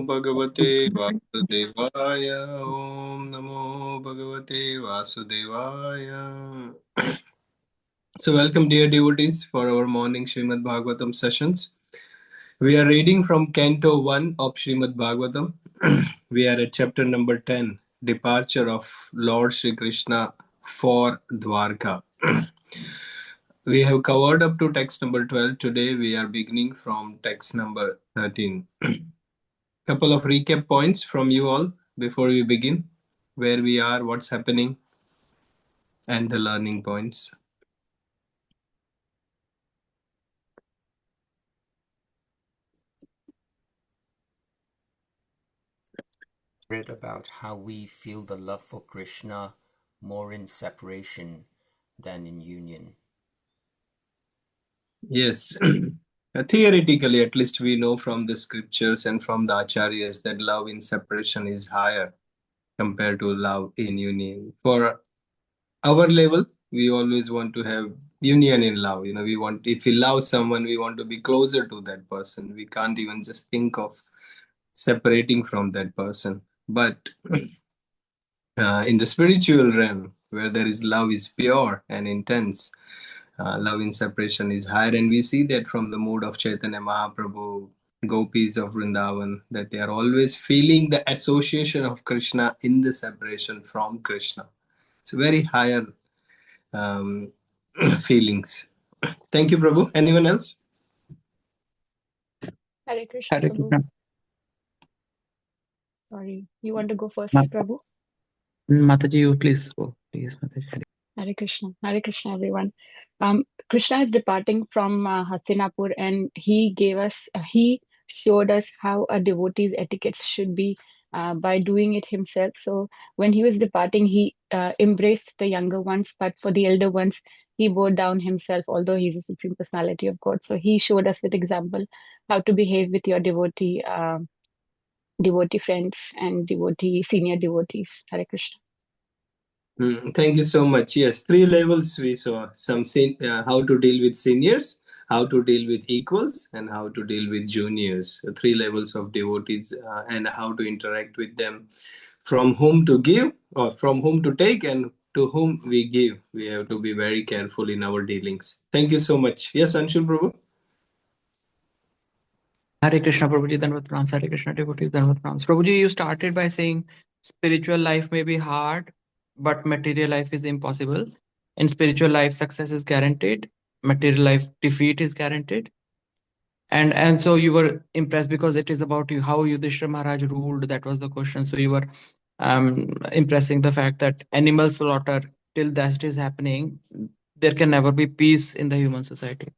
Bhagavate Vasudevaya. Om Namo Bhagavate Vasudevaya. So welcome dear devotees for our morning Srimad Bhagavatam sessions. We are reading from Canto 1 of Srimad Bhagavatam. We are at chapter number 10, Departure of Lord Shri Krishna for Dwarka. We have covered up to text number 12. Today we are beginning from text number 13. Couple of recap points from you all before we begin. Where we are, what's happening, and the learning points. Read about how we feel the love for Krishna more in separation than in union. Yes. Theoretically, at least we know from the scriptures and from the acharyas that love in separation is higher compared to love in union. For our level, we always want to have union in love. If we love someone, we want to be closer to that person. We can't even just think of separating from that person. But in the spiritual realm, where there is love is pure and intense, love in separation is higher. And we see that from the mood of Chaitanya Mahaprabhu, gopis of Vrindavan, that they are always feeling the association of Krishna in the separation from Krishna. It's very higher feelings. Thank you, Prabhu. Anyone else? Hare Krishna, Hare Prabhu. Krishna. Sorry, you want to go first, Ma- Prabhu? Mataji, you please go. Please, Mataji. Hare Krishna, everyone. Krishna is departing from Hastinapur, and he showed us how a devotee's etiquette should be by doing it himself. So when he was departing, he embraced the younger ones, but for the elder ones, he bowed down himself, although he's a supreme personality of God. So he showed us with example how to behave with your devotee friends and senior devotees. Hare Krishna. Thank you so much. Yes, 3 levels we saw. How to deal with seniors, how to deal with equals, and how to deal with juniors. So 3 levels of devotees and how to interact with them. From whom to give, or from whom to take, and to whom we give. We have to be very careful in our dealings. Thank you so much. Yes, Anshul Prabhu. Hare Krishna, Prabhuji, Dhanvat Pranams. Hare Krishna, devotees, Dhanvat Pranams. Prabhuji, you started by saying spiritual life may be hard, but material life is impossible. In spiritual life, success is guaranteed. Material life, defeat is guaranteed. And so you were impressed because it is about you, how Yudhishthira Maharaj ruled. That was the question. So you were impressing the fact that animal slaughter, till that is happening, there can never be peace in the human society.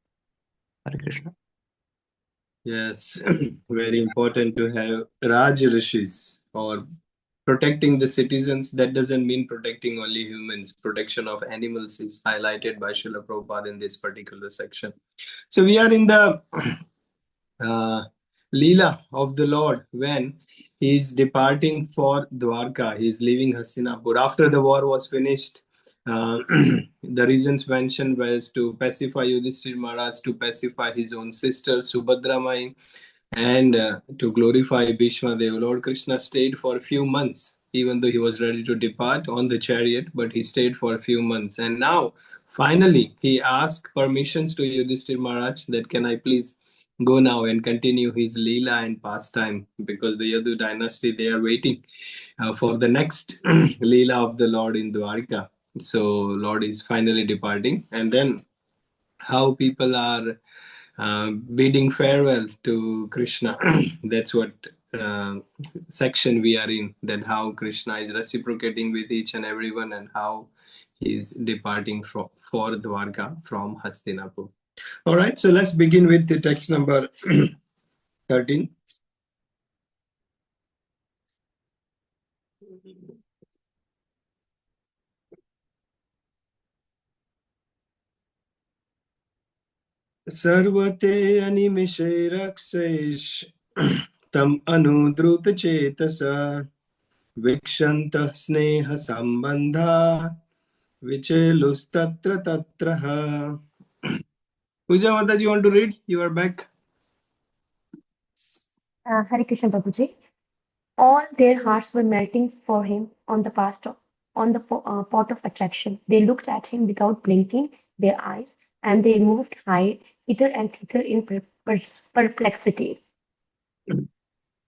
Hare Krishna. Yes, very important to have Raj Rishis or protecting the citizens. That doesn't mean protecting only humans. Protection of animals is highlighted by Srila Prabhupada in this particular section. So we are in the Leela of the Lord when he is departing for Dwarka. He is leaving Hastinapur. After the war was finished, the reasons mentioned was to pacify Yudhishthira Maharaj, to pacify his own sister Subhadra Mai, and to glorify Bhishma Dev. Lord Krishna stayed for a few months, even though he was ready to depart on the chariot, but he stayed for a few months. And now, finally, he asked permissions to Yudhishthira Maharaj that can I please go now and continue his Leela and pastime, because the Yadu dynasty, they are waiting for the next Leela of the Lord in Dwarka. So Lord is finally departing, and then how people are bidding farewell to Krishna. That's what section we are in, that how Krishna is reciprocating with each and everyone and how he is departing for Dwarka from Hastinapur. All right, so let's begin with the text number 13. Sarvate animishe rakshesh tam anudrut chetasa vikshantah sneha sambandha vichelustatra tatraha. Puja Mataji, you want to read? You are back. Hare Krishna Babuji. All their hearts were melting for him on the pot of attraction. They looked at him without blinking their eyes, and they moved high, hither and thither in perplexity.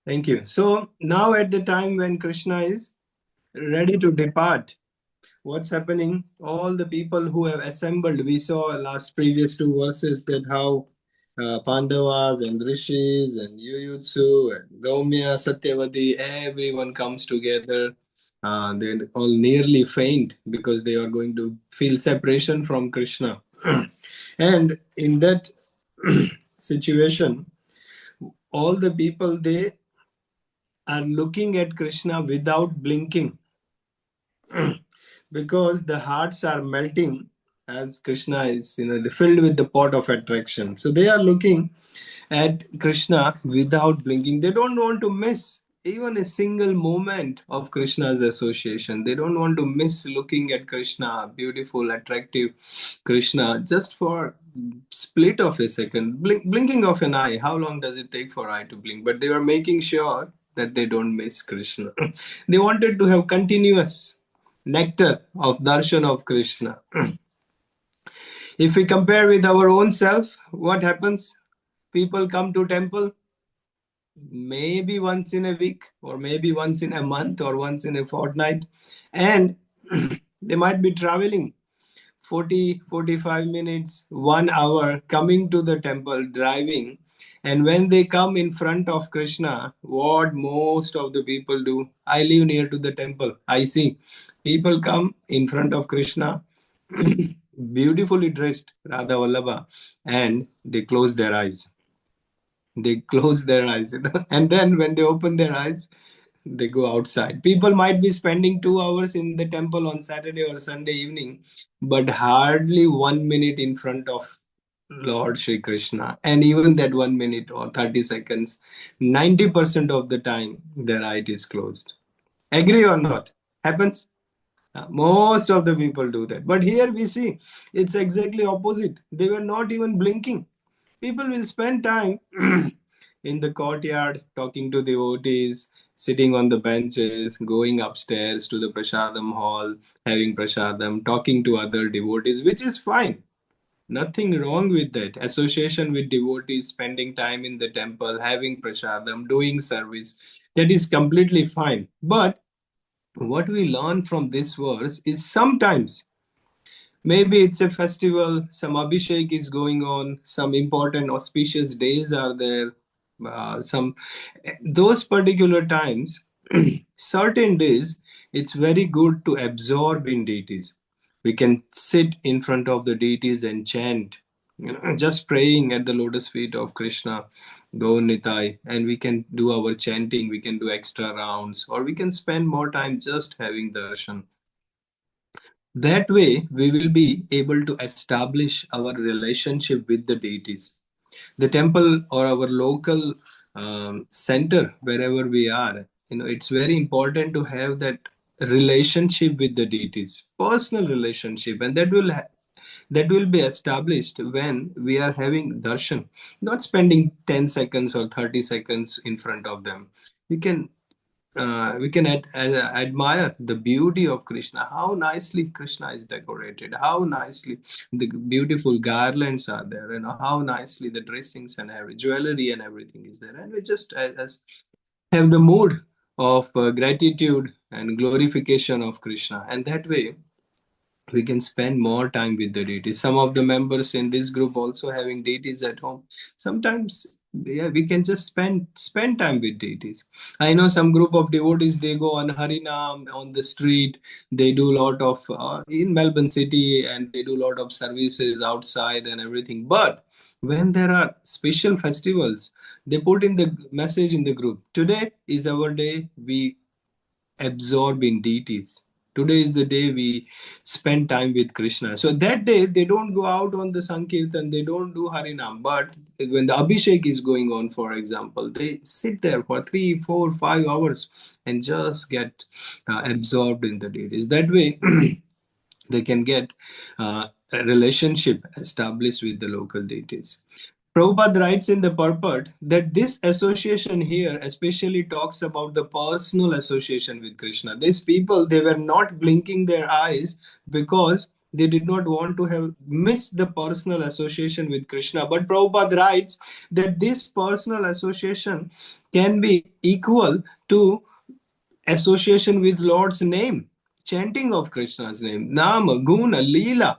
Thank you. So now at the time when Krishna is ready to depart, what's happening? All the people who have assembled, we saw last previous two verses that how Pandavas and Rishis and Yuyutsu and Raumya, Satyavati, everyone comes together. They all nearly faint because they are going to feel separation from Krishna. And in that situation, all the people, they are looking at Krishna without blinking because the hearts are melting as Krishna is, filled with the pot of attraction. So they are looking at Krishna without blinking. They don't want to miss even a single moment of Krishna's association. They don't want to miss looking at Krishna, beautiful, attractive Krishna, just for split of a second, blinking of an eye. How long does it take for eye to blink? But they were making sure that they don't miss Krishna. They wanted to have continuous nectar of darshan of Krishna. If we compare with our own self, what happens? People come to temple maybe once in a week, or maybe once in a month, or once in a fortnight, and they might be traveling 40-45 minutes, 1 hour, coming to the temple, driving. And when they come in front of Krishna, what most of the people do? I live near to the temple. I see people come in front of Krishna, beautifully dressed, Radha Vallabha, and they close their eyes. They close their eyes, and then when they open their eyes, they go outside. People might be spending 2 hours in the temple on Saturday or Sunday evening, but hardly 1 minute in front of Lord Shri Krishna. And even that 1 minute or 30 seconds, 90% of the time, their eye is closed. Agree or not? Happens? Most of the people do that. But here we see it's exactly opposite. They were not even blinking. People will spend time in the courtyard talking to devotees, sitting on the benches, going upstairs to the prasadam hall, having prasadam, talking to other devotees, which is fine. Nothing wrong with that. Association with devotees, spending time in the temple, having prasadam, doing service, that is completely fine. But what we learn from this verse is sometimes maybe it's a festival, some abhishek is going on, some important auspicious days are there, some those particular times, certain days, it's very good to absorb in deities. We can sit in front of the deities and chant, just praying at the lotus feet of Krishna, Go Nitai, and we can do our chanting, we can do extra rounds, or we can spend more time just having darshan. That way, we will be able to establish our relationship with the deities. The temple or our local center, wherever we are, it's very important to have that relationship with the deities, personal relationship, and that will be established when we are having darshan, not spending 10 seconds or 30 seconds in front of them. We can admire the beauty of Krishna, how nicely Krishna is decorated, how nicely the beautiful garlands are there, and how nicely the dressings and every jewelry and everything is there. And we just as have the mood of gratitude and glorification of Krishna. And that way, we can spend more time with the deities. Some of the members in this group also having deities at home. Sometimes, yeah, we can just spend time with deities. I know some group of devotees, they go on Harinam on the street. They do a lot of in Melbourne city, and they do a lot of services outside and everything. But when there are special festivals, they put in the message in the group. Today is our day. We absorb in deities. Today is the day we spend time with Krishna. So that day they don't go out on the Sankirtan, they don't do Harinam. But when the Abhishek is going on, for example, they sit there for 3, 4, 5 hours and just get absorbed in the deities. That way, they can get a relationship established with the local deities. Prabhupada writes in the purport that this association here especially talks about the personal association with Krishna. These people, they were not blinking their eyes because they did not want to have missed the personal association with Krishna. But Prabhupada writes that this personal association can be equal to association with Lord's name, chanting of Krishna's name, Nama, Guna, Leela,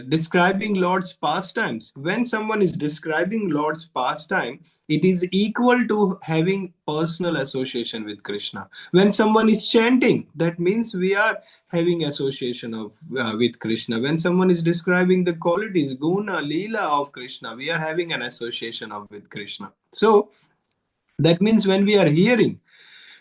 describing Lord's pastimes. When someone is describing Lord's pastime, it is equal to having personal association with Krishna. When someone is chanting, that means we are having association of with Krishna. When someone is describing the qualities, Guna, Leela of Krishna, we are having an association of with Krishna. So that means when we are hearing,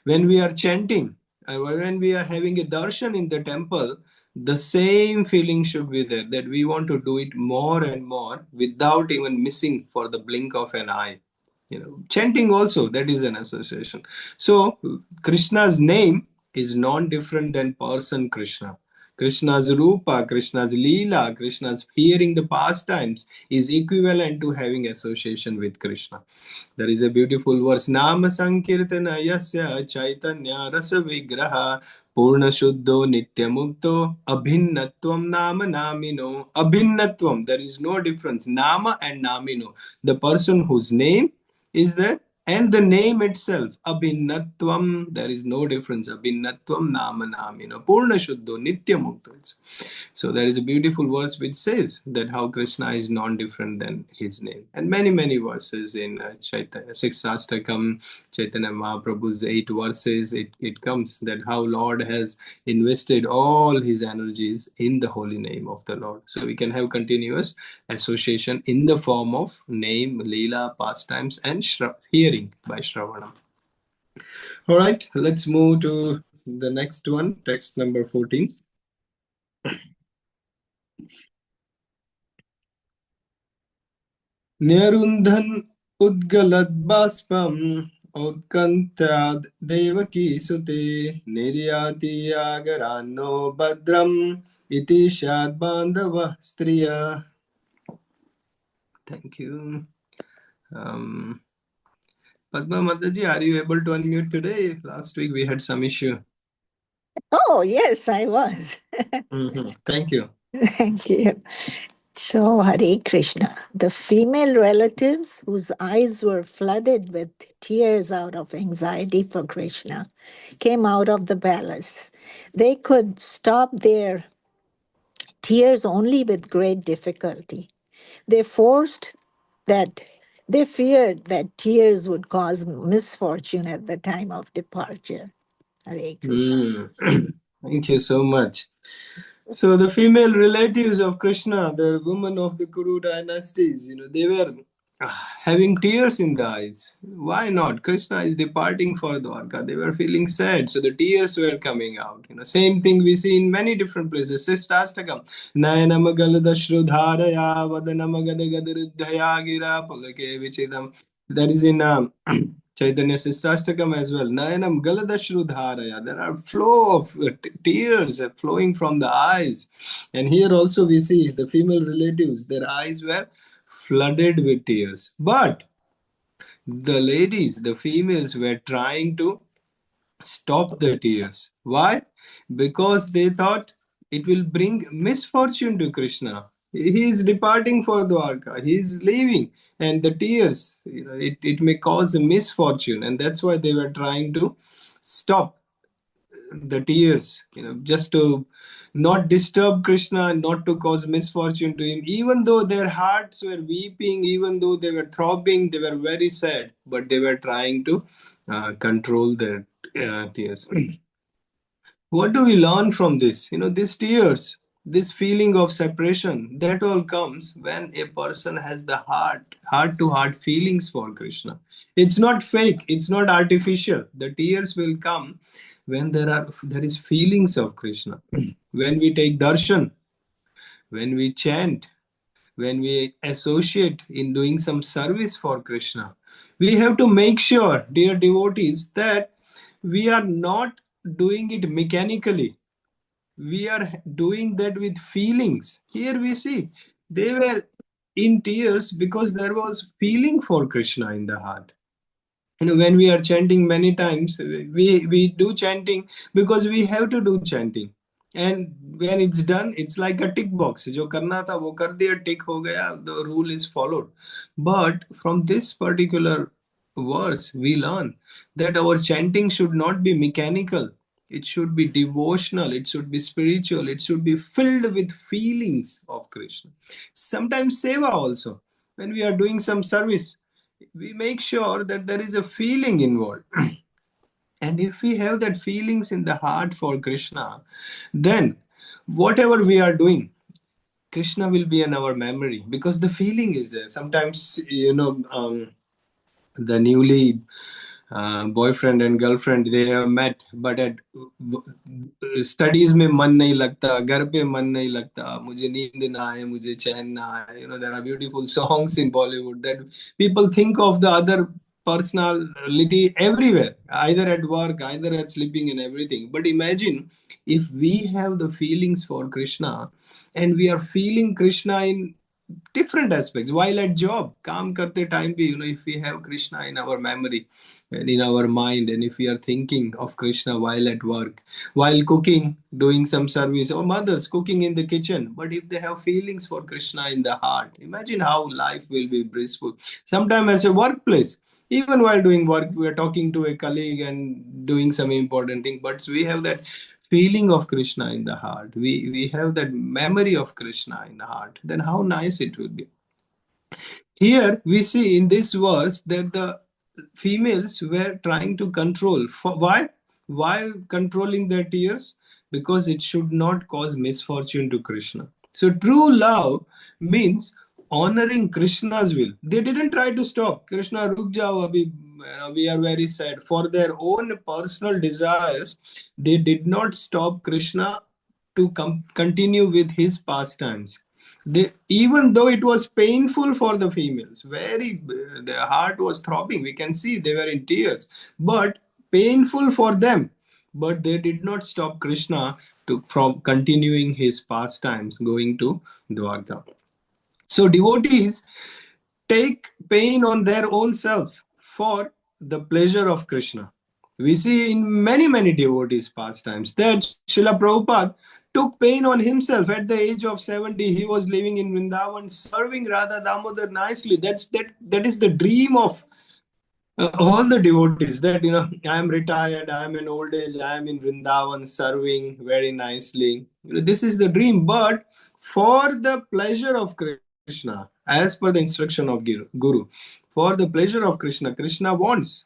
when we are chanting, when we are having a darshan in the temple, the same feeling should be there, that we want to do it more and more without even missing for the blink of an eye. Chanting also, that is an association. So Krishna's name is non-different than person Krishna. Krishna's Rupa, Krishna's Leela, Krishna's hearing the pastimes is equivalent to having association with Krishna. There is a beautiful verse, Nama Sankirtana Yasya Chaitanya Rasa Vigraha Purna Shuddho Nitya Mukto Abhinnatvam Nama Namino. Abhinnatvam, there is no difference. Nama and Namino. The person whose name is there and the name itself, Abhinnatvam, there is no difference. Abhinnatvam Nama Namino. Purna Shuddho Nitya Mukto. So there is a beautiful verse which says that how Krishna is non-different than his name. And many, many verses in Chaitanya, Sixastakam, Chaitanya Mahaprabhu's 8 verses, it comes that how Lord has invested all his energies in the holy name of the Lord. So we can have continuous association in the form of name, Leela, pastimes, and hearing by Shravana. All right, let's move to the next one, text number 14. Nirundhan Udgaladbaspam Utkantad Devaki Sute Niryati Agarano Badram Iti Shad Bandava Striya. Thank you. Padma Mataji, are you able to unmute today? Last week we had some issue. Oh, yes, I was. Thank you. Thank you. So, Hare Krishna, the female relatives whose eyes were flooded with tears out of anxiety for Krishna came out of the palace. They could stop their tears only with great difficulty. They feared that tears would cause misfortune at the time of departure. Hare Krishna. Thank you so much. So the female relatives of Krishna, the women of the Kuru dynasties, they were having tears in the eyes. Why not? Krishna is departing for Dwarka. They were feeling sad, so the tears were coming out. Same thing we see in many different places. Sistastakam, Nayanamagaludashrudharaya Vadanamagadagadarudhaya gira pulake vichidam. That is in Chaitanya Sistastakam as well. Nayanam Galadashrudharaya. There are flow of tears flowing from the eyes. And here also we see the female relatives, their eyes were flooded with tears. But the ladies, the females were trying to stop the tears. Why? Because they thought it will bring misfortune to Krishna. He is departing for Dwarka. He is leaving. And the tears, it may cause a misfortune. And that's why they were trying to stop the tears, just to not disturb Krishna, not to cause misfortune to him. Even though their hearts were weeping, even though they were throbbing, they were very sad, but they were trying to control their tears. What do we learn from this? These tears, this feeling of separation, that all comes when a person has the heart to heart feelings for Krishna. It's not fake, it's not artificial. The tears will come when there is feelings of Krishna. When we take darshan, when we chant, when we associate in doing some service for Krishna, we have to make sure, dear devotees, that we are not doing it mechanically. We are doing that with feelings. Here we see they were in tears because there was feeling for Krishna in the heart. When we are chanting many times, we do chanting because we have to do chanting, and when it's done, it's like a tick box. Jo karna tha wo kar diya, tick ho gaya, the rule is followed. But from this particular verse we learn that our chanting should not be mechanical. It should be devotional, it should be spiritual, it should be filled with feelings of Krishna. Sometimes seva also, when we are doing some service, we make sure that there is a feeling involved. And if we have that feelings in the heart for Krishna, then whatever we are doing, Krishna will be in our memory because the feeling is there. Sometimes, the newly boyfriend and girlfriend, they have met, but at studies में मन नहीं लगता, घर पे मन नहीं लगता, मुझे नींद ना आए, मुझे चैन ना आए. There are beautiful songs in Bollywood that people think of the other personality everywhere, either at work, either at sleeping and everything. But imagine if we have the feelings for Krishna and we are feeling Krishna in different aspects while at job, काम करते time भी, if we have Krishna in our memory and in our mind, and if we are thinking of Krishna while at work, while cooking, doing some service, or mothers cooking in the kitchen, but if they have feelings for Krishna in the heart, imagine how life will be blissful. Sometimes as a workplace, even while doing work, we are talking to a colleague and doing some important thing, but we have that feeling of Krishna in the heart. We have that memory of Krishna in the heart. Then how nice it will be. Here we see in this verse that the females were trying to control. Why? Why controlling their tears? Because it should not cause misfortune to Krishna. So true love means honoring Krishna's will. They didn't try to stop. Krishna, ruk jao, abhi, we are very sad. For their own personal desires, they did not stop Krishna to continue with his pastimes. Even though it was painful for the females, very, their heart was throbbing, we can see they were in tears, but painful for them, but they did not stop Krishna from continuing his pastimes, going to Dwarka. So devotees take pain on their own self for the pleasure of Krishna. We see in many, many devotees' pastimes that Srila Prabhupada took pain on himself at the age of 70. He was living in Vrindavan, serving Radha Damodar nicely. That is the dream of all the devotees, that I am retired, I am in old age, I am in Vrindavan serving very nicely. This is the dream. But for the pleasure of Krishna, as per the instruction of Guru, for the pleasure of Krishna, Krishna wants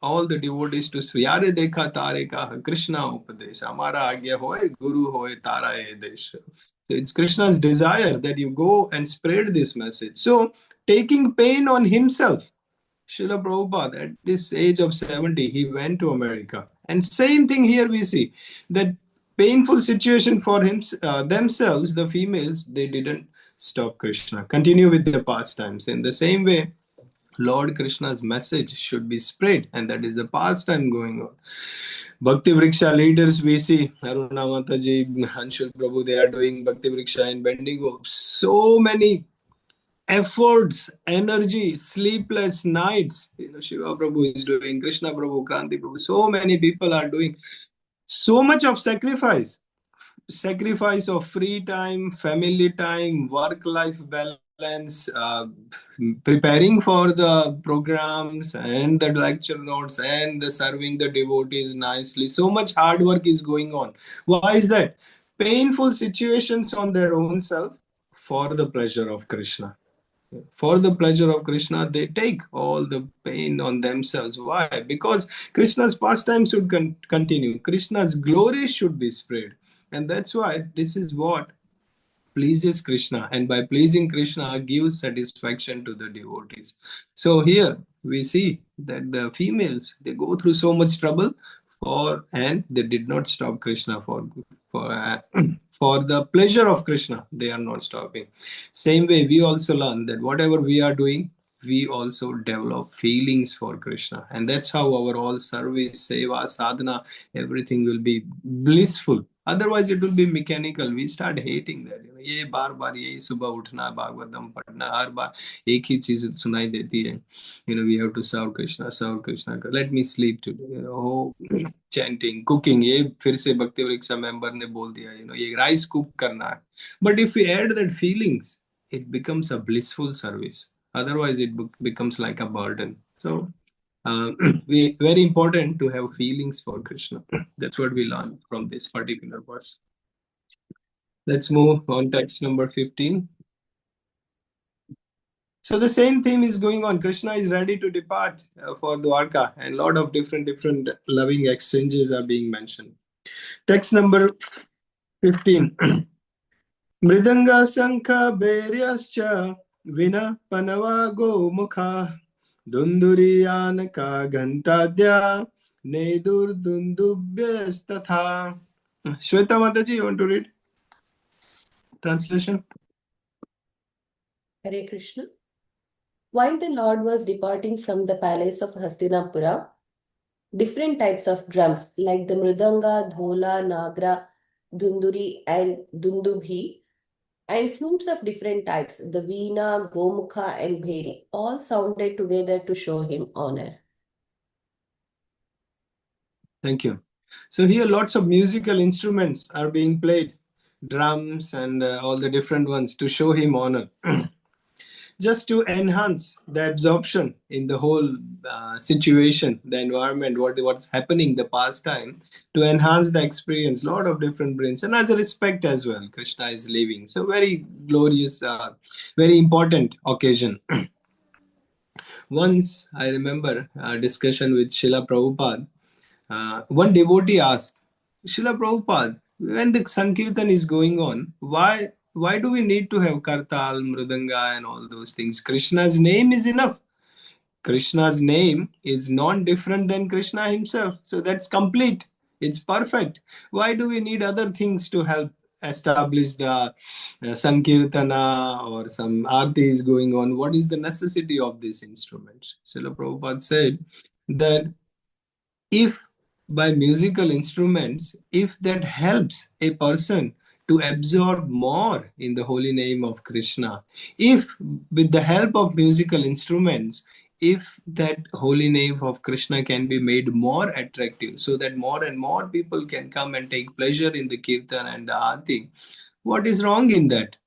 all the devotees to swiyare dekha tare ka Krishna upadesh, amara agya hoye guru hoye tara e desh. So it's Krishna's desire that you go and spread this message. So taking pain on himself, Srila Prabhupada, at this age of 70, he went to America. And same thing here we see, that painful situation for themselves, the females, they didn't stop Krishna, continue with their pastimes. In the same way, Lord Krishna's message should be spread, and that is the pastime going on. Bhakti Vriksha leaders, we see Aruna Mataji, Anshul Prabhu, they are doing Bhakti Vriksha in Bendigo. So many efforts, energy, sleepless nights. Shiva Prabhu is doing, Krishna Prabhu, Kranti Prabhu. So many people are doing so much of sacrifice of free time, family time, work-life balance, preparing for the programs and the lecture notes and the serving the devotees nicely. So much hard work is going on. Why is that? Painful situations on their own self for the pleasure of Krishna. For the pleasure of Krishna, they take all the pain on themselves. Why? Because Krishna's pastime should continue. Krishna's glory should be spread. And that's why this is what pleases Krishna. And by pleasing Krishna, gives satisfaction to the devotees. So here we see that the females, they go through so much trouble and they did not stop Krishna for for the pleasure of Krishna. They are not stopping. Same way, we also learn that whatever we are doing, we also develop feelings for Krishna. And that's how our all service, seva, sadhana, everything will be blissful. Otherwise, it will be mechanical. We start hating that. ये बार बार यही सुबह उठना, भागवतम पढ़ना, हर बार एक ही चीज सुनाई देती है. We have to serve Krishna, serve Krishna. Let me sleep today. Chanting, cooking. ये फिर से भक्ति वृक्षा मेंबर ने बोल दिया. ये राइस कुक करना है. But if we add that feelings, it becomes a blissful service. Otherwise, it becomes like a burden. So, very important to have feelings for Krishna. That's what we learn from this particular verse. Let's move on text number 15. So the same theme is going on. Krishna is ready to depart for Dwarka, and a lot of different loving exchanges are being mentioned. Text number 15. Mridanga Shankha Beryascha Vina Panava Go Mukha Dunduriyanaka Ghantadya Nedur Dundubhyas Tatha. Shweta Mataji, you want to read? Translation? Hare Krishna. While the Lord was departing from the palace of Hastinapura, different types of drums like the Mridanga, Dhola, Nagra, Dunduri, and Dundubhi, and flutes of different types, the Veena, Gomukha, and Bheri, all sounded together to show him honor. Thank you. So here lots of musical instruments are being played, drums and all the different ones to show him honor. Just to enhance the absorption in the whole situation, the environment, what's happening, the pastime, to enhance the experience, lot of different brains, and as a respect as well, Krishna is leaving. So very glorious, very important occasion. Once I remember a discussion with Srila Prabhupada. One devotee asked, Srila Prabhupada, when the Sankirtan is going on, why do we need to have Kartal, Mridanga and all those things? Krishna's name is enough. Krishna's name is non-different than Krishna himself. So that's complete. It's perfect. Why do we need other things to help establish the Sankirtana or some Aarti is going on? What is the necessity of this instrument? Srila Prabhupada said that if by musical instruments, if that helps a person to absorb more in the holy name of Krishna, if with the help of musical instruments, if that holy name of Krishna can be made more attractive so that more and more people can come and take pleasure in the kirtan and the aarti, what is wrong in that?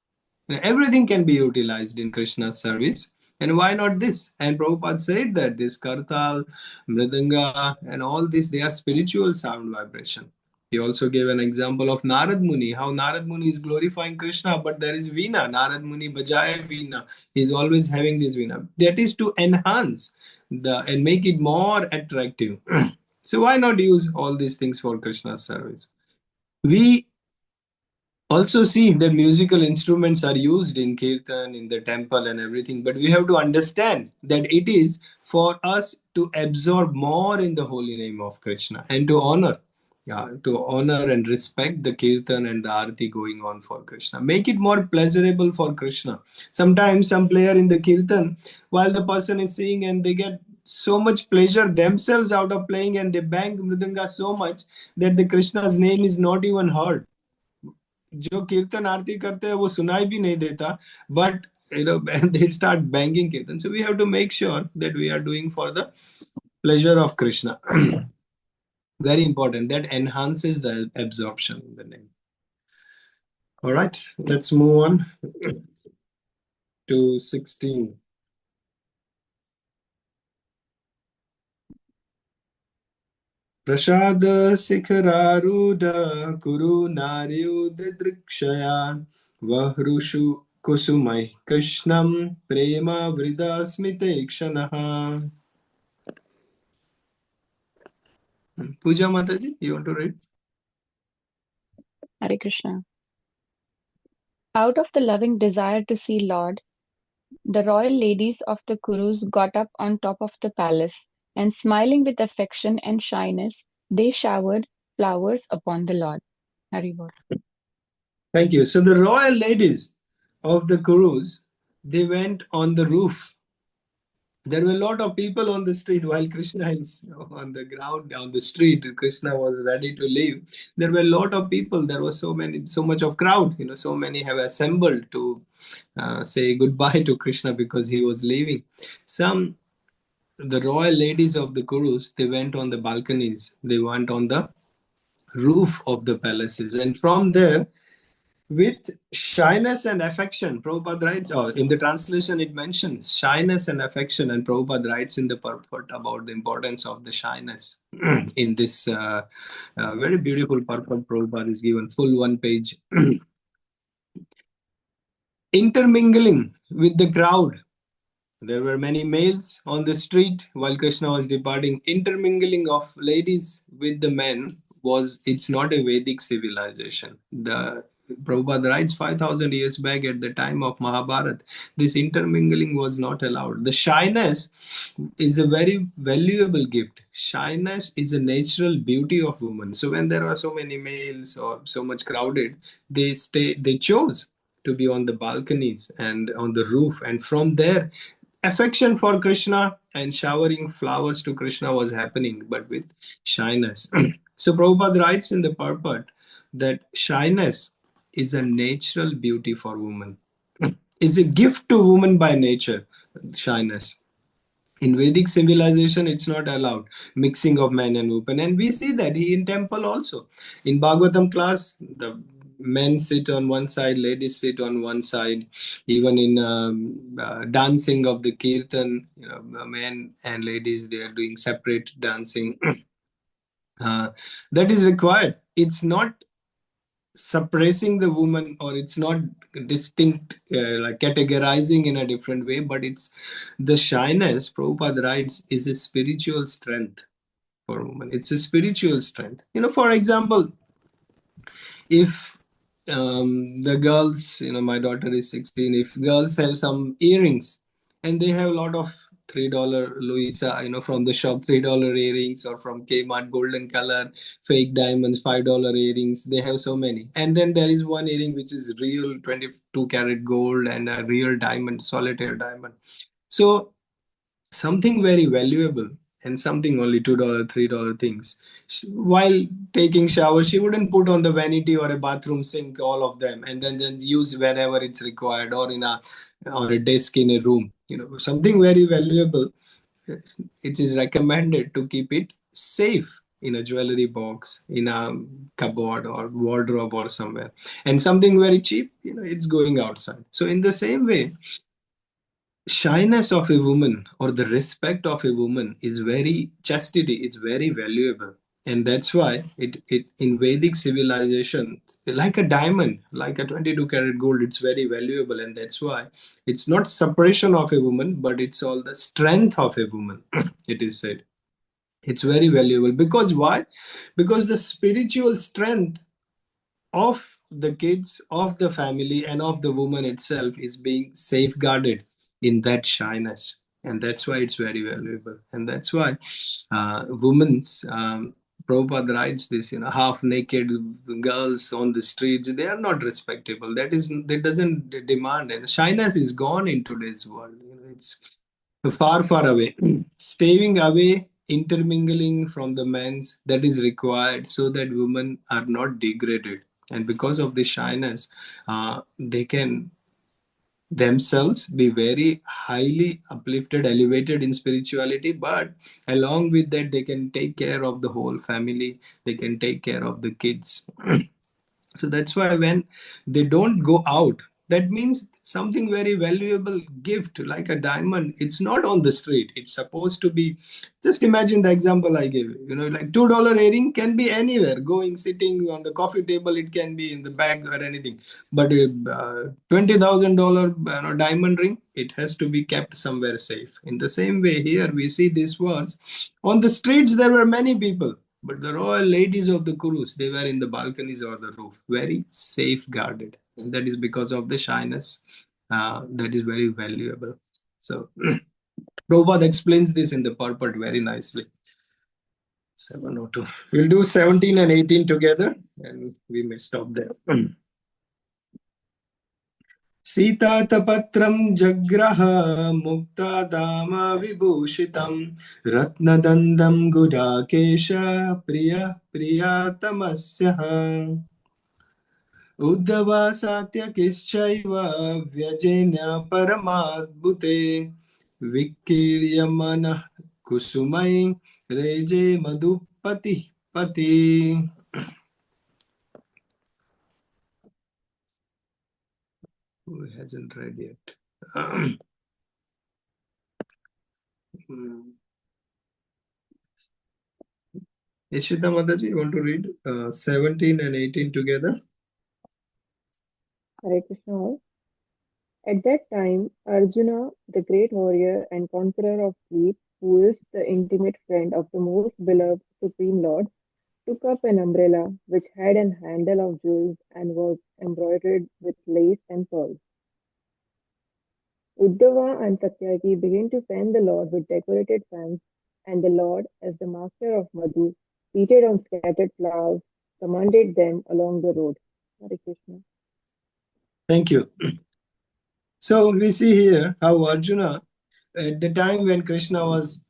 Everything can be utilized in Krishna's service. And why not this? And Prabhupada said that this Kartal, Mridanga, and all this, they are spiritual sound vibration. He also gave an example of Narad Muni, how Narad Muni is glorifying Krishna, but there is Veena. Narad Muni Bajaya Veena. He is always having this Veena. That is to enhance and make it more attractive. So why not use all these things for Krishna's service? We also see that musical instruments are used in kirtan, in the temple and everything, but we have to understand that it is for us to absorb more in the holy name of Krishna and to honor, and respect the kirtan and the arti going on for Krishna. Make it more pleasurable for Krishna. Sometimes some player in the kirtan, while the person is singing, and they get so much pleasure themselves out of playing, and they bang mridanga so much that the Krishna's name is not even heard. जो कीर्तन आरती करते हैं वो सुनाई भी नहीं देता, but they start banging kirtan. So we have to make sure that we are doing for the pleasure of Krishna. Very important. That enhances the absorption in the name. All right, let's move on to 16. प्रसाद शिखरारूढ़ कुरु नार्युद दृक्षया वहृषु कुसुमै कृष्णं प्रेमावृतस्मिते क्षणः. Puja Mataji, you want to read? Hare Krishna. Out of the loving desire to see Lord, the royal ladies of the Kurus got up on top of the palace, and smiling with affection and shyness, they showered flowers upon the Lord. Haribol. Thank you. So the royal ladies of the Kurus, they went on the roof There were a lot of people on the street while Krishna is on the ground, on the street. Krishna was ready to leave. There were a lot of people. There was so much of crowd. So many have assembled to say goodbye to Krishna because he was leaving. The royal ladies of the Kurus, they went on the balconies. They went on the roof of the palaces, and from there, with shyness and affection, Prabhupada writes, or in the translation it mentions shyness and affection, and Prabhupada writes in the purport about the importance of the shyness. In this very beautiful purport, Prabhupada is given full one page. Intermingling with the crowd. There were many males on the street while Krishna was departing. Intermingling of ladies with the men it's not a Vedic civilization. The Prabhupada writes 5,000 years back at the time of Mahabharata, this intermingling was not allowed. The shyness is a very valuable gift. Shyness is a natural beauty of women. So when there are so many males or so much crowded, they chose to be on the balconies and on the roof, and from there affection for Krishna and showering flowers to Krishna was happening, but with shyness. So Prabhupada writes in the purport that shyness is a natural beauty for woman. It's a gift to woman by nature, shyness. In Vedic civilization, it's not allowed, mixing of men and women. And we see that in temple also. In Bhagavatam class, the men sit on one side, ladies sit on one side. Even in dancing of the kirtan, men and ladies, they are doing separate dancing. That is required. It's not suppressing the woman, or it's not distinct, like categorizing in a different way, but it's the shyness, Prabhupada writes, is a spiritual strength for women. It's a spiritual strength. For example, if the girls, my daughter is 16, if girls have some earrings and they have a lot of $3 Louisa, from the shop, $3 earrings, or from Kmart, golden color, fake diamonds, $5 earrings. They have so many. And then there is one earring which is real 22 karat gold and a real diamond, solitaire diamond. So something very valuable and something only $2, $3 things. While taking shower, she wouldn't put on the vanity or a bathroom sink, all of them, and then use wherever it's required, or on a desk in a room. Something very valuable. It is recommended to keep it safe in a jewelry box, in a cupboard or wardrobe or somewhere. And something very cheap, it's going outside. So in the same way, shyness of a woman or the respect of a woman is very chastity, it's very valuable. And that's why it in Vedic civilization, like a diamond, like a 22 karat gold, it's very valuable. And that's why it's not separation of a woman, but it's all the strength of a woman. It is said it's very valuable. Because why? Because the spiritual strength of the kids, of the family, and of the woman itself is being safeguarded in that shyness. And that's why it's very valuable. And that's why women's, Prabhupada writes this, half naked girls on the streets, they are not respectable. That doesn't demand. And shyness is gone in today's world. It's far, far away. Staying away, intermingling from the men's, that is required so that women are not degraded. And because of the shyness, they can themselves be very highly uplifted, elevated in spirituality, but along with that, they can take care of the whole family, they can take care of the kids. So that's why when they don't go out, that means something very valuable gift like a diamond, it's not on the street, it's supposed to be. Just imagine the example I gave you, like $2 earring can be anywhere, going sitting on the coffee table, it can be in the bag or anything. But $20,000 diamond ring, it has to be kept somewhere safe. In the same way, here we see these words. On the streets there were many people, but the royal ladies of the Kurus, they were in the balconies or the roof, very safeguarded. And that is because of the shyness. That is very valuable. So Prabhupada explains this in the purport very nicely. 702. We'll do 17 and 18 together, and we may stop there. सीतातपत्रं जग्रह मुक्तादाम विभूषितं रत्नदन्दं Gudakesh प्रियतमस्यः Uddhava सात्यकिश्चैव व्यजेन परमाद्भुते विकीर्यमनः कुसुमै रेजे मधुपतिः पति. Who hasn't read yet? Ishita Mataji, you want to read 17 and 18 together? Hare Krishna. At that time, Arjuna, the great warrior and conqueror of sleep, who is the intimate friend of the most beloved Supreme Lord, took up an umbrella which had an handle of jewels and was embroidered with lace and pearls. Uddhava and Satyaki began to fan the Lord with decorated fans, and the Lord, as the master of Madhu, seated on scattered flowers, commanded them along the road. Hare Krishna. Thank you. So we see here how Arjuna, at the time when Krishna was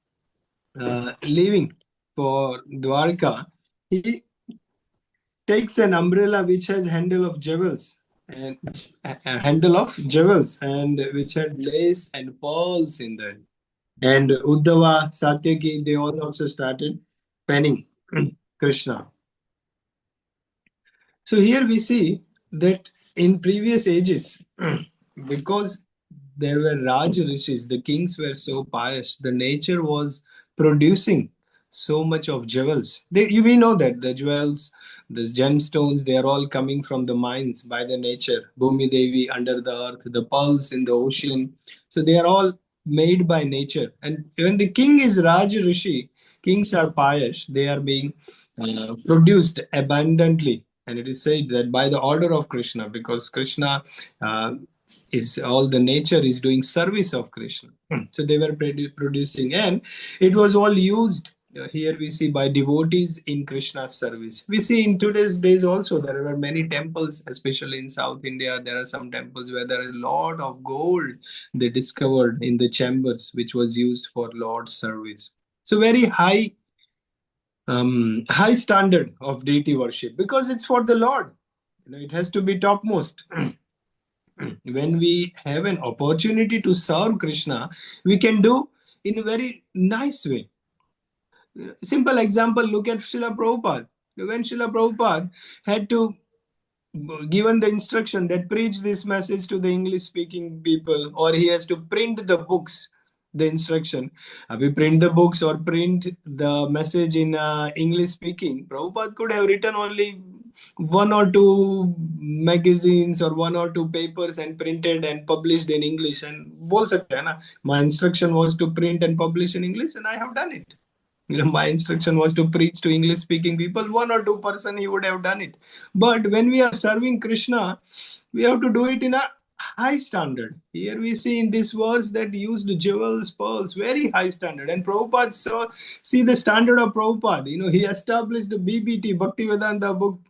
leaving for Dwarka, he takes an umbrella which has handle of jewels and a handle of jewels and which had lace and pearls in that. And Uddhava, Satyaki, they all also started penning Krishna. So here we see that in previous ages, because there were Raj Rishis, the kings were so pious, the nature was producing so much of jewels. We know that the jewels, the gemstones, they are all coming from the mines by the nature. Bhumi Devi under the earth, the pearls in the ocean. So they are all made by nature. And when the king is Raj Rishi, kings are pious, they are being produced abundantly. And it is said that by the order of Krishna, because Krishna is all the nature is doing service of Krishna. So they were producing, and it was all used. Here we see by devotees in Krishna's service. We see in today's days also there are many temples, especially in South India. There are some temples where there is a lot of gold they discovered in the chambers, which was used for Lord's service. So very high standard of deity worship because it's for the Lord. It has to be topmost. When we have an opportunity to serve Krishna, we can do in a very nice way. Simple example, look at Srila Prabhupada. When Srila Prabhupada had to given the instruction that preach this message to the English speaking people, or he has to print the books, the instruction, we print the books or print the message in English speaking. Prabhupada could have written only one or two magazines or one or two papers and printed and published in English and bol sakte hai na, my instruction was to print and publish in English and I have done it. My instruction was to preach to English speaking people. One or two person he would have done it. But when we are serving Krishna, we have to do it in a high standard. Here we see in this verse that used jewels, pearls, very high standard. And Prabhupada saw, see the standard of Prabhupada. He established the BBT, Bhaktivedanta Book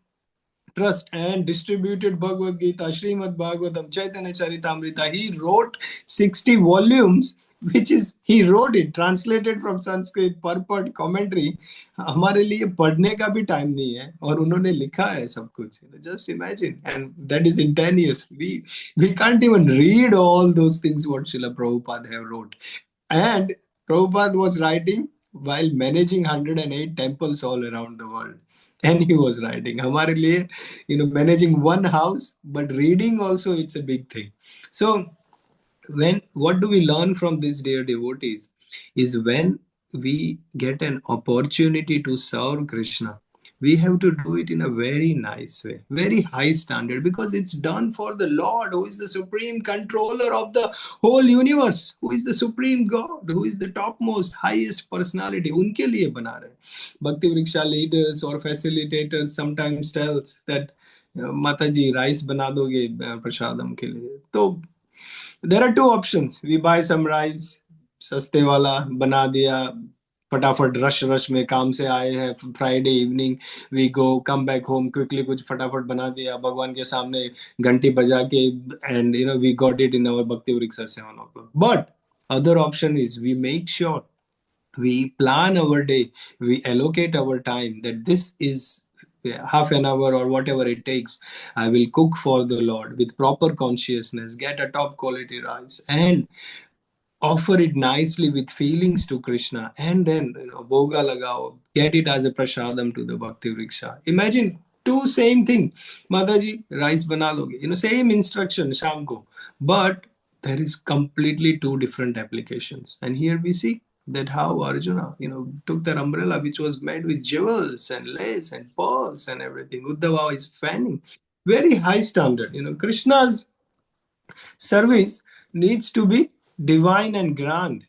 Trust, and distributed Bhagavad Gita, Srimad Bhagavatam, Chaitanya Charitamrita. He wrote 60 volumes, which is, he wrote it, translated from Sanskrit, purport, commentary. हमारे लिए पढ़ने का भी time नहीं है और उन्होंने लिखा है सब कुछ. Just imagine, and that is in 10 years. We can't even read all those things what Srila Prabhupada have wrote. And Prabhupada was writing while managing 108 temples all around the world. And he was writing. हमारे लिए, managing one house, but reading also, it's a big thing. So what do we learn from these dear devotees is when we get an opportunity to serve Krishna, we have to do it in a very nice way, very high standard, because it's done for the Lord, who is the supreme controller of the whole universe, who is the supreme God, who is the topmost, highest personality. उनके लिए बना रहे. Bhakti Vriksha leaders or facilitators sometimes tells that माता G rice बना दोगे प्रसादम के लिए. तो there are two options. We buy some rice, सस्ते वाला बना दिया, फटाफट रश में काम से आए हैं, Friday evening we go come back home quickly, कुछ फटाफट बना दिया भगवान के सामने घंटी बजा के, and we got it in our Bhakti Vriksha 7 o'clock. But other option is we make sure we plan our day, we allocate our time, that this is half an hour or whatever it takes, I will cook for the Lord with proper consciousness, get a top quality rice, and offer it nicely with feelings to Krishna, and then boga lagao, get it as a prasadam to the Bhakti Vriksha. Imagine two same thing, Mataji, rice bana loge, same instruction sham ko, but there is completely two different applications. And here we see that how Arjuna, took their umbrella which was made with jewels and lace and pearls and everything. Uddhava is fanning. Very high standard. Krishna's service needs to be divine and grand,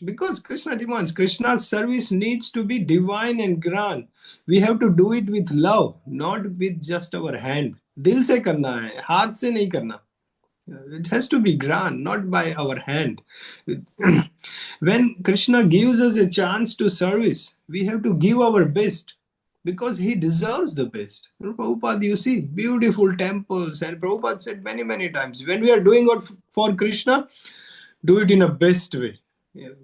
because Krishna demands. Krishna's service needs to be divine and grand. We have to do it with love, not with just our hand. दिल से करना है, हाथ से नहीं करना. It has to be grand, not by our hand. When Krishna gives us a chance to service, we have to give our best, because he deserves the best. Prabhupada, you see beautiful temples, and Prabhupada said many, many times, when we are doing it for Krishna, do it in a best way.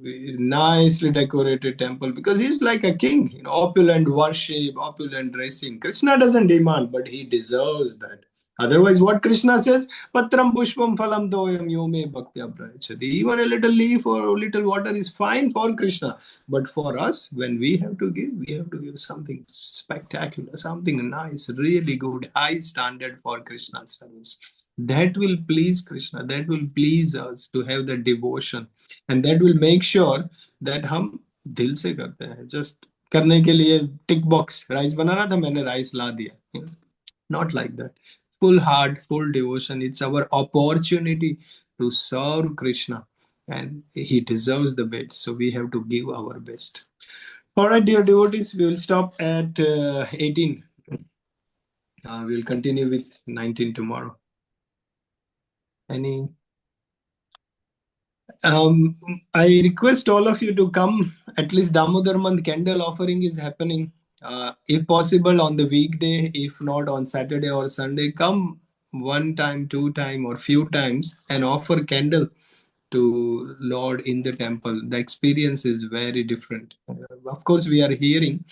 Nicely decorated temple, because he's like a king, opulent worship, opulent dressing. Krishna doesn't demand, but he deserves that. Otherwise, what Krishna says, Patram Pushpam Phalam Toyam Yome Bhaktya Prayachati. Even a little leaf or a little water is fine for Krishna. But for us, when we have to give something spectacular, something nice, really good, high standard for Krishna's service. That will please Krishna, that will please us to have the devotion, and that will make sure that हम दिल से करते हैं, just करने के लिए tick box, rice बनाना था मैंने rice ला दिया. Not like that. Full heart, full devotion. It's our opportunity to serve Krishna, and he deserves the best, so we have to give our best. All right, dear devotees, we will stop at 18. We'll continue with 19 tomorrow. Any I request all of you to come. At least Damodar month candle offering is happening. If possible on the weekday, if not on Saturday or Sunday, come one time, two time, or few times and offer candle to Lord in the temple. The experience is very different. Of course, we are hearing,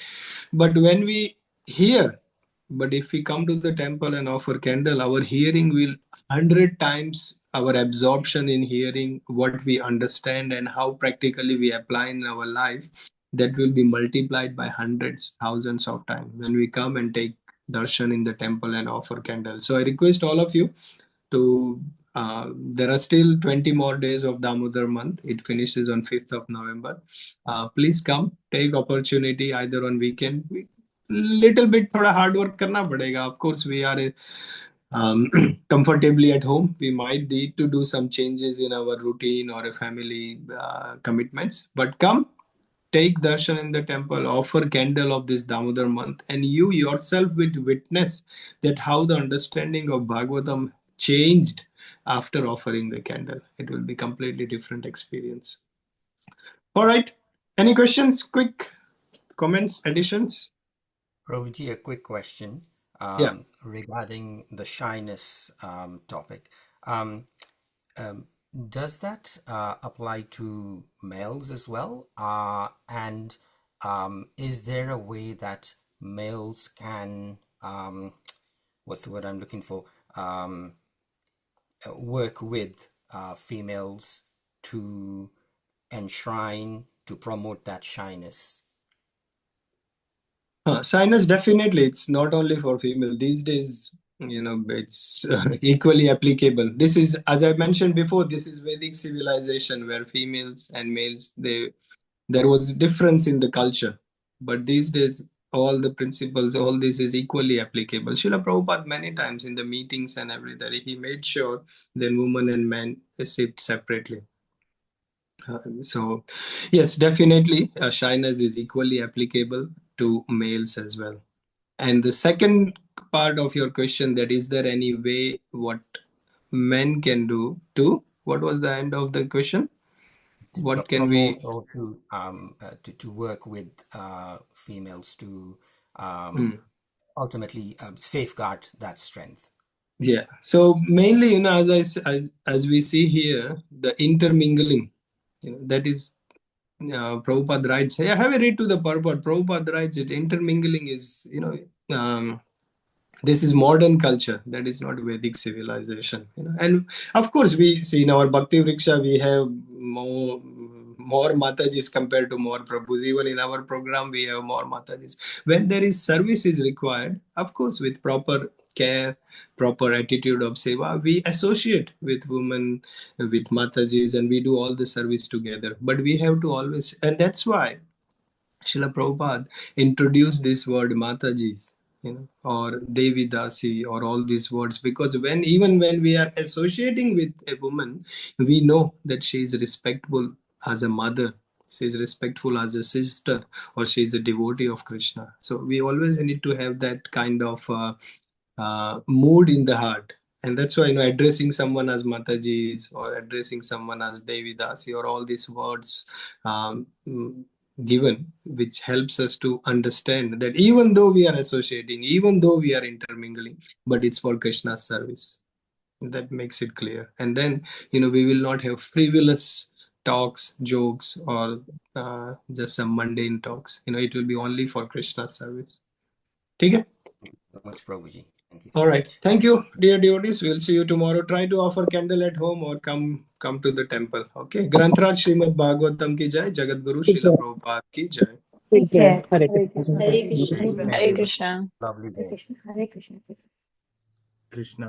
but when we hear, but if we come to the temple and offer candle, our hearing will 100 times our absorption in hearing, what we understand and how practically we apply in our life, that will be multiplied by hundreds, thousands of times when we come and take darshan in the temple and offer candle. So I request all of you to there are still 20 more days of Damodar month. It finishes on 5th of November. Please come, take opportunity either on weekend. Little bit थोड़ा hard work करना पड़ेगा. Of course, we are comfortably at home. We might need to do some changes in our routine or a family commitments. But come, take darshan in the temple, offer candle of this Damodar month, and you yourself will witness that how the understanding of Bhagavatam changed after offering the candle. It will be completely different experience. All right. Any questions? Quick comments, additions? Prabhuji, a quick question Yeah. regarding the shyness topic. Does that apply to males as well? And is there a way that males can, what's the word I'm looking for, work with females to enshrine, to promote that shyness? Shyness, definitely. It's not only for female. These days, it's equally applicable. This is, as I mentioned before, this is Vedic civilization where females and males, there was difference in the culture. But these days, all the principles, all this is equally applicable. Srila Prabhupada many times in the meetings and everything, he made sure that women and men sit separately. So, yes, definitely, shyness is equally applicable to males as well. And the second part of your question, that is there any way what men can do to, what was the end of the question? what can promote we? or to work with females to Mm. ultimately safeguard that strength. Yeah. So mainly, as we see here, the intermingling, that is, Prabhupada writes. Yeah, have a read to the purport. Prabhupada writes it. Intermingling is, this is modern culture. That is not Vedic civilization. And of course, we see in our Bhakti Vriksha, we have more Matajis compared to more Prabhus. Even in our program, we have more Matajis. When there is service is required, of course, with proper care, proper attitude of seva, we associate with women, with Matajis, and we do all the service together. But we have to always, and that's why Srila Prabhupada introduced this word Matajis, or Devi Dasi, or all these words, because even when we are associating with a woman, we know that she is respectful as a mother, she is respectful as a sister, or she is a devotee of Krishna. So we always need to have that kind of mood in the heart. And that's why, addressing someone as Matajis, or addressing someone as Devi Dasi, or all these words um, given, which helps us to understand that even though we are associating, even though we are intermingling, but it's for Krishna's service. That makes it clear. And then, we will not have frivolous talks, jokes, or just some mundane talks. It will be only for Krishna's service. Okay? Thank you so much, Prabhuji. Thank you All so right. much. Thank you, dear devotees. We'll see you tomorrow. Try to offer candle at home or come to the temple. Okay. Grantraj Srimad Bhagavatam ki jai. Jagat Guru Srila Prabhupada ki jai. Take care. Hare Hare Krishna. Krishna. Hare Hare Krishna. Good evening, Hare everyone. Krishna. Lovely day. Krishna. Hare Krishna. Krishna.